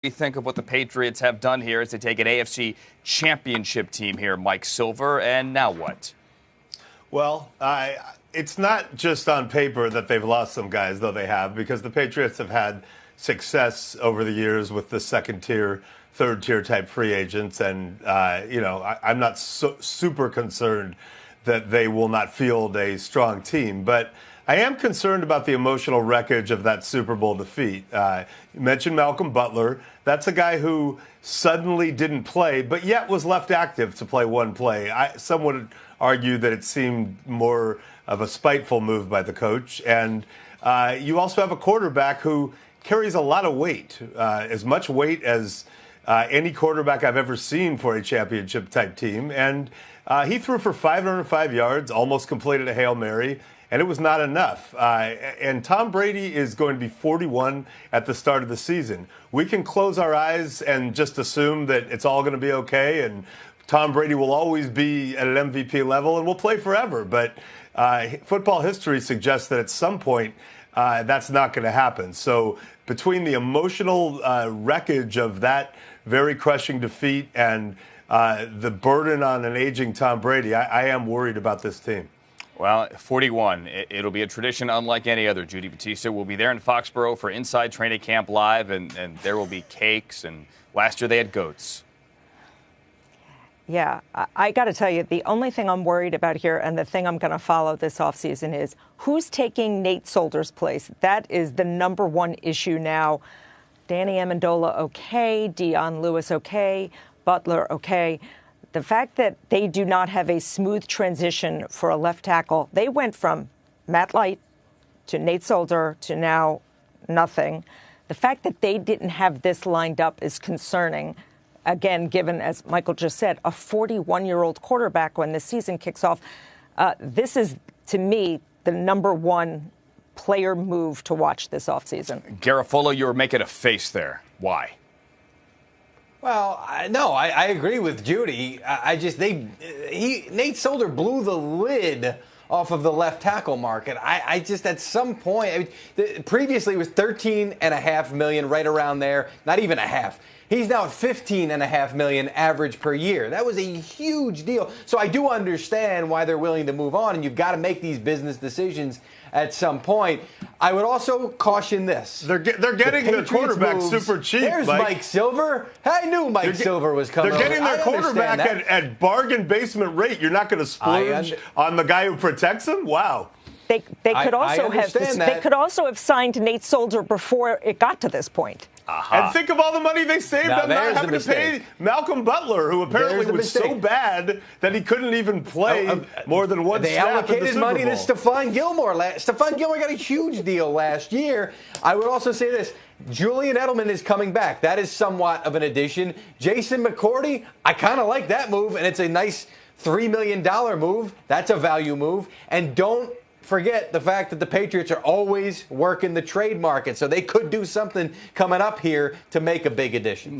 You think of what the Patriots have done here as they take an AFC championship team here, Mike Silver, and now what? Well, it's not just on paper that they've lost some guys, though they have, because the Patriots have had success over the years with the second-tier, third-tier type free agents, and I'm not super concerned that they will not field a strong team, but I am concerned about the emotional wreckage of that Super Bowl defeat. You mentioned Malcolm Butler. That's a guy who suddenly didn't play, but yet was left active to play one play. Some would argue that it seemed more of a spiteful move by the coach. And you also have a quarterback who carries a lot of weight, as much weight as any quarterback I've ever seen for a championship-type team. And he threw for 505 yards, almost completed a Hail Mary, and it was not enough. And Tom Brady is going to be 41 at the start of the season. We can close our eyes and just assume that it's all going to be okay, and Tom Brady will always be at an MVP level and will play forever. But football history suggests that at some point that's not going to happen. So between the emotional wreckage of that very crushing defeat and the burden on an aging Tom Brady, I am worried about this team. Well, 41. It'll be a tradition unlike any other. Judy Batista will be there in Foxborough for Inside Training Camp Live, and there will be cakes. And last year they had goats. Yeah, I got to tell you, the only thing I'm worried about here and the thing I'm going to follow this offseason is who's taking Nate Solder's place. That is the number one issue now. Danny Amendola, okay. Dion Lewis, okay. Butler, okay. The fact that they do not have a smooth transition for a left tackle, they went from Matt Light to Nate Solder to now nothing. The fact that they didn't have this lined up is concerning. Again, given, as Michael just said, a 41-year-old quarterback when the season kicks off. This is, to me, the number one player move to watch this offseason. Garofolo, you were making a face there. Why? Well, I agree with Judy. Nate Solder blew the lid off of the left tackle market. I just, at some point, previously it was $13.5 million, right around there, not even a half. He's now at $15.5 million average per year. That was a huge deal. So I do understand why they're willing to move on, and you've got to make these business decisions at some point. I would also caution this. They're getting their quarterback super cheap. There's Mike Silver. I knew Mike Silver was coming. They're getting their quarterback at bargain basement rate. You're not going to splurge on the guy who protects him? Wow. They could also have signed Nate Solder before it got to this point. And think of all the money they saved on not having to pay Malcolm Butler, who apparently was so bad that he couldn't even play more than one snap. They allocated money to Stephon Gilmore. Stephon Gilmore got a huge deal last year. I would also say this. Julian Edelman is coming back. That is somewhat of an addition. Jason McCourty, I kind of like that move, and it's a nice $3 million move. That's a value move. And don't forget the fact that the Patriots are always working the trade market, so they could do something coming up here to make a big addition.